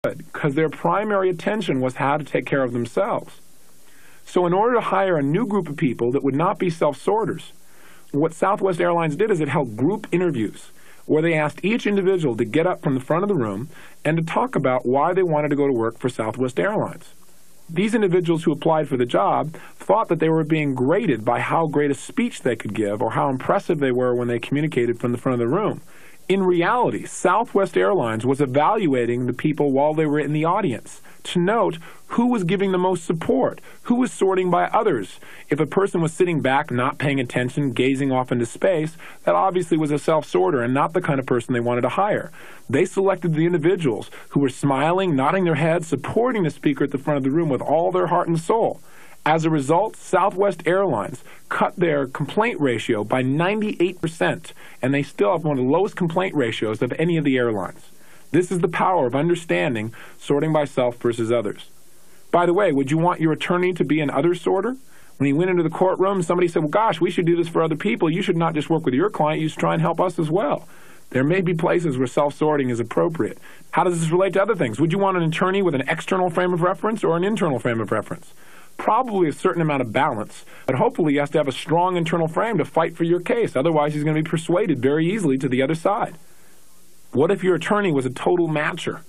because their primary attention was how to take care of themselves. So in order to hire a new group of people that would not be self-sorters, what Southwest Airlines did is it held group interviews where they asked each individual to get up from the front of the room and to talk about why they wanted to go to work for Southwest Airlines. These individuals who applied for the job thought that they were being graded by how great a speech they could give or how impressive they were when they communicated from the front of the room. In reality, Southwest Airlines was evaluating the people while they were in the audience to note who was giving the most support, who was sorting by others. If a person was sitting back, not paying attention, gazing off into space, that obviously was a self-sorter and not the kind of person they wanted to hire. They selected the individuals who were smiling, nodding their heads, supporting the speaker at the front of the room with all their heart and soul. As a result, Southwest Airlines cut their complaint ratio by 98%, and they still have one of the lowest complaint ratios of any of the airlines. This is the power of understanding sorting by self versus others. By the way, would you want your attorney to be an other sorter? When he went into the courtroom, somebody said, well, gosh, we should do this for other people. You should not just work with your client, you should try and help us as well. There may be places where self-sorting is appropriate. How does this relate to other things? Would you want an attorney with an external frame of reference or an internal frame of reference? Probably a certain amount of balance, but hopefully he has to have a strong internal frame to fight for your case. Otherwise, he's going to be persuaded very easily to the other side. What if your attorney was a total matcher?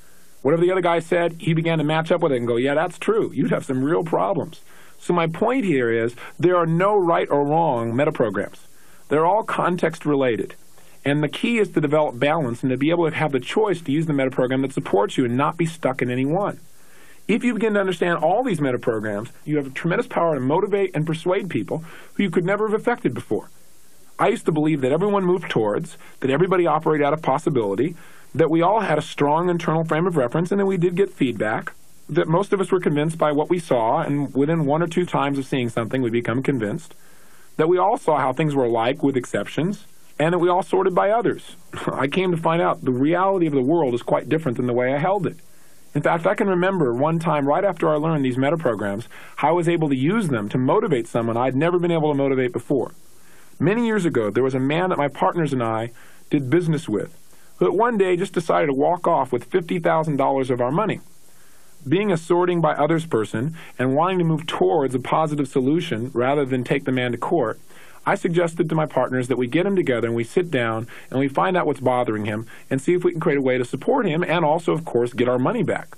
Whatever the other guy said, he began to match up with it and go, yeah, that's true. You'd have some real problems. So my point here is there are no right or wrong metaprograms. They're all context related. And the key is to develop balance and to be able to have the choice to use the metaprogram that supports you and not be stuck in any one. If you begin to understand all these metaprograms, you have a tremendous power to motivate and persuade people who you could never have affected before. I used to believe that everyone moved towards, that everybody operated out of possibility, that we all had a strong internal frame of reference, and that we did get feedback, that most of us were convinced by what we saw, and within one or two times of seeing something, we become convinced, that we all saw how things were alike with exceptions, and that we all sorted by others. I came to find out the reality of the world is quite different than the way I held it. In fact, I can remember one time right after I learned these metaprograms, how I was able to use them to motivate someone I'd never been able to motivate before. Many years ago, there was a man that my partners and I did business with, who one day just decided to walk off with $50,000 of our money. Being a sorting by others person and wanting to move towards a positive solution rather than take the man to court, I suggested to my partners that we get him together and we sit down and we find out what's bothering him and see if we can create a way to support him and also, of course, get our money back.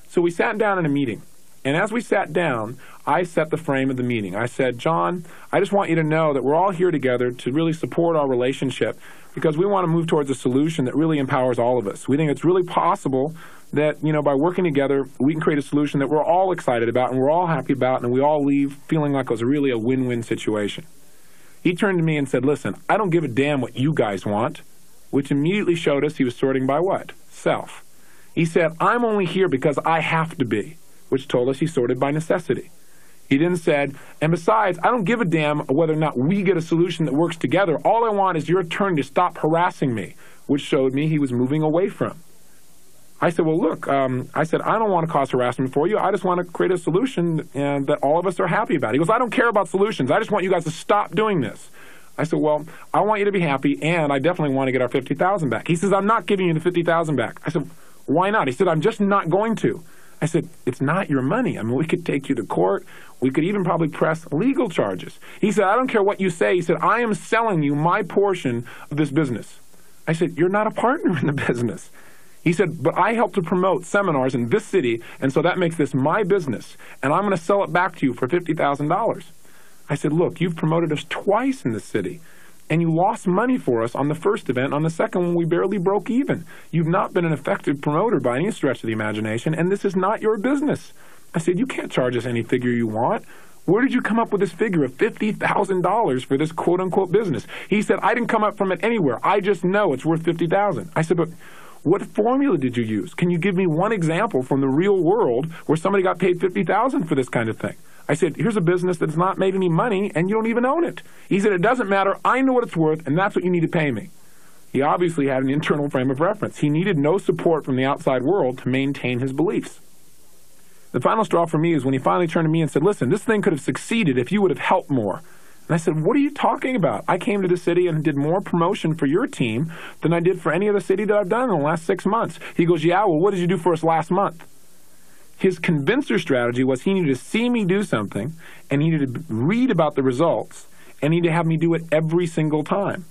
So we sat down in a meeting. And as we sat down, I set the frame of the meeting. I said, John, I just want you to know that we're all here together to really support our relationship because we want to move towards a solution that really empowers all of us. We think it's really possible that, by working together, we can create a solution that we're all excited about and we're all happy about and we all leave feeling like it was really a win-win situation. He turned to me and said, listen, I don't give a damn what you guys want, which immediately showed us he was sorting by what? Self. He said, I'm only here because I have to be, which told us he sorted by necessity. He then said, and besides, I don't give a damn whether or not we get a solution that works together. All I want is your turn to stop harassing me, which showed me he was moving away from. I said, well, look, I don't want to cause harassment for you. I just want to create a solution that all of us are happy about. He goes, I don't care about solutions. I just want you guys to stop doing this. I said, well, I want you to be happy, and I definitely want to get our $50,000 back. He says, I'm not giving you the $50,000 back. I said, why not? He said, I'm just not going to. I said, it's not your money. I mean, we could take you to court. We could even probably press legal charges. He said, I don't care what you say. He said, I am selling you my portion of this business. I said, you're not a partner in the business. He said, but I help to promote seminars in this city, and so that makes this my business, and I'm going to sell it back to you for $50,000. I said, look, you've promoted us twice in this city, and you lost money for us on the first event. On the second one, we barely broke even. You've not been an effective promoter by any stretch of the imagination, and this is not your business. I said, you can't charge us any figure you want. Where did you come up with this figure of $50,000 for this quote-unquote business? He said, I didn't come up from it anywhere. I just know it's worth $50,000. I said, but what formula did you use? Can you give me one example from the real world where somebody got paid $50,000 for this kind of thing? I said, here's a business that's not made any money and you don't even own it. He said, it doesn't matter. I know what it's worth and that's what you need to pay me. He obviously had an internal frame of reference. He needed no support from the outside world to maintain his beliefs. The final straw for me is when he finally turned to me and said, listen, this thing could have succeeded if you would have helped more. And I said, what are you talking about? I came to the city and did more promotion for your team than I did for any other city that I've done in the last 6 months. He goes, yeah, well, what did you do for us last month? His convincer strategy was he needed to see me do something, and he needed to read about the results, and he needed to have me do it every single time.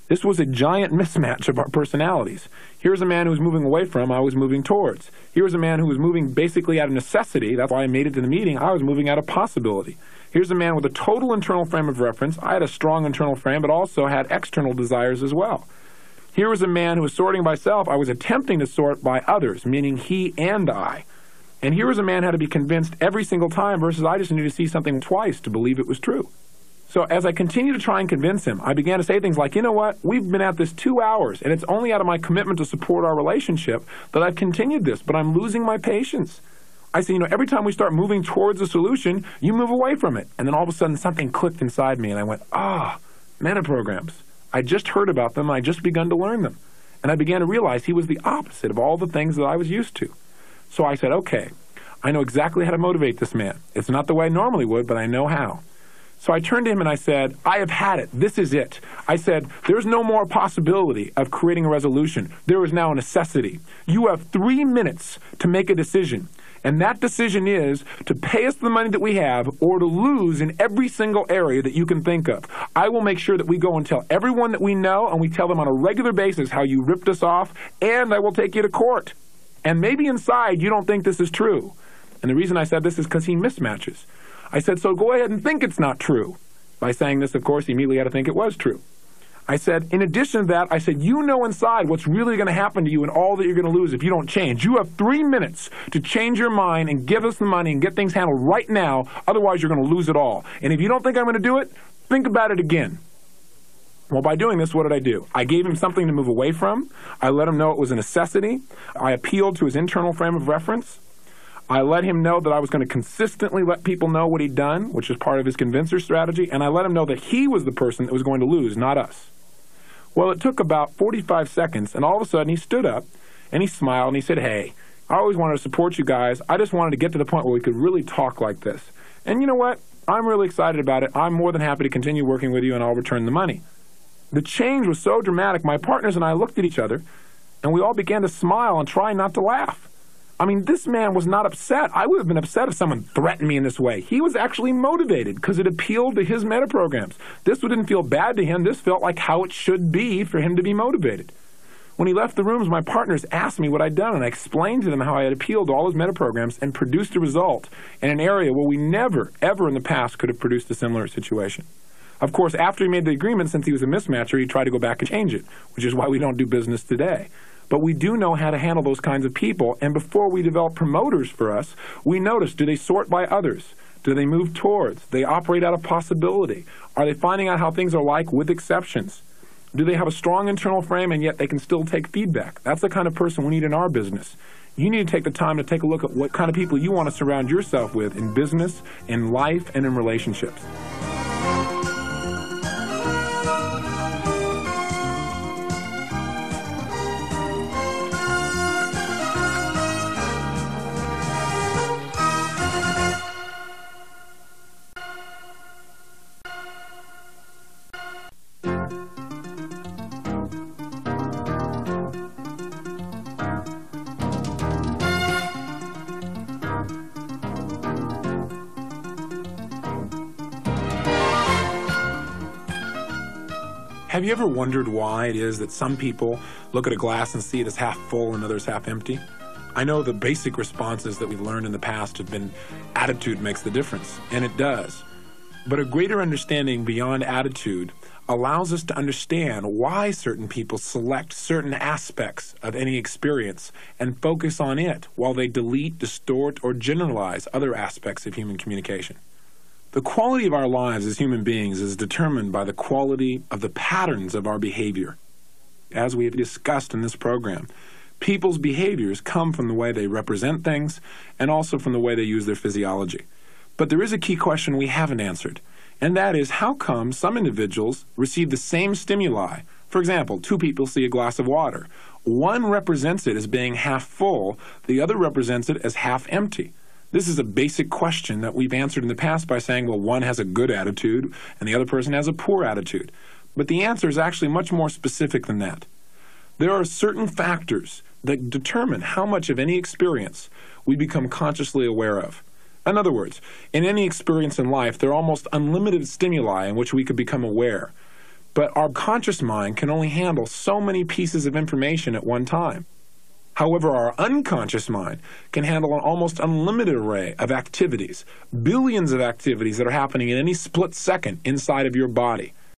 This was a giant mismatch of our personalities. Here's a man who was moving away from, I was moving towards. Here's a man who was moving basically out of necessity. That's why I made it to the meeting. I was moving out of possibility. Here's a man with a total internal frame of reference. I had a strong internal frame, but also had external desires as well. Here was a man who was sorting by self. I was attempting to sort by others, meaning he and I. And here was a man who had to be convinced every single time versus I just needed to see something twice to believe it was true. So as I continued to try and convince him, I began to say things like, you know what, we've been at this 2 hours, and it's only out of my commitment to support our relationship that I've continued this, but I'm losing my patience. I say, every time we start moving towards a solution, you move away from it. And then all of a sudden something clicked inside me, and I went, meta programs. I just heard about them, I just begun to learn them. And I began to realize he was the opposite of all the things that I was used to. So I said, okay, I know exactly how to motivate this man. It's not the way I normally would, but I know how. So I turned to him and I said, I have had it. This is it. I said, there's no more possibility of creating a resolution. There is now a necessity. You have 3 minutes to make a decision. And that decision is to pay us the money that we have or to lose in every single area that you can think of. I will make sure that we go and tell everyone that we know, and we tell them on a regular basis how you ripped us off, and I will take you to court. And maybe inside you don't think this is true. And the reason I said this is because he mismatches. I said, so go ahead and think it's not true. By saying this, of course, he immediately had to think it was true. I said, in addition to that, I said, you know inside what's really going to happen to you and all that you're going to lose if you don't change. You have 3 minutes to change your mind and give us the money and get things handled right now. Otherwise, you're going to lose it all. And if you don't think I'm going to do it, think about it again. Well, by doing this, what did I do? I gave him something to move away from. I let him know it was a necessity. I appealed to his internal frame of reference. I let him know that I was going to consistently let people know what he'd done, which is part of his convincer strategy, and I let him know that he was the person that was going to lose, not us. Well, it took about 45 seconds, and all of a sudden he stood up, and he smiled, and he said, hey, I always wanted to support you guys. I just wanted to get to the point where we could really talk like this. And you know what? I'm really excited about it. I'm more than happy to continue working with you, and I'll return the money. The change was so dramatic, my partners and I looked at each other, and we all began to smile and try not to laugh. I mean, this man was not upset. I would have been upset if someone threatened me in this way. He was actually motivated because it appealed to his meta programs. This didn't feel bad to him. This felt like how it should be for him to be motivated. When he left the rooms, my partners asked me what I'd done, and I explained to them how I had appealed to all his meta programs and produced a result in an area where we never, ever in the past could have produced a similar situation. Of course, after he made the agreement, since he was a mismatcher, he tried to go back and change it, which is why we don't do business today. But we do know how to handle those kinds of people, and before we develop promoters for us, we notice, do they sort by others? Do they move towards? Do they operate out of possibility? Are they finding out how things are like with exceptions? Do they have a strong internal frame and yet they can still take feedback? That's the kind of person we need in our business. You need to take the time to take a look at what kind of people you want to surround yourself with in business, in life, and in relationships. Have you ever wondered why it is that some people look at a glass and see it as half full and others half empty? I know the basic responses that we've learned in the past have been attitude makes the difference, and it does. But a greater understanding beyond attitude allows us to understand why certain people select certain aspects of any experience and focus on it while they delete, distort, or generalize other aspects of human communication. The quality of our lives as human beings is determined by the quality of the patterns of our behavior. As we have discussed in this program, people's behaviors come from the way they represent things and also from the way they use their physiology. But there is a key question we haven't answered, and that is how come some individuals receive the same stimuli? For example, two people see a glass of water. One represents it as being half full, the other represents it as half empty. This is a basic question that we've answered in the past by saying, well, one has a good attitude and the other person has a poor attitude. But the answer is actually much more specific than that. There are certain factors that determine how much of any experience we become consciously aware of. In other words, in any experience in life, there are almost unlimited stimuli in which we could become aware. But our conscious mind can only handle so many pieces of information at one time. However, our unconscious mind can handle an almost unlimited array of activities, billions of activities that are happening in any split second inside of your body.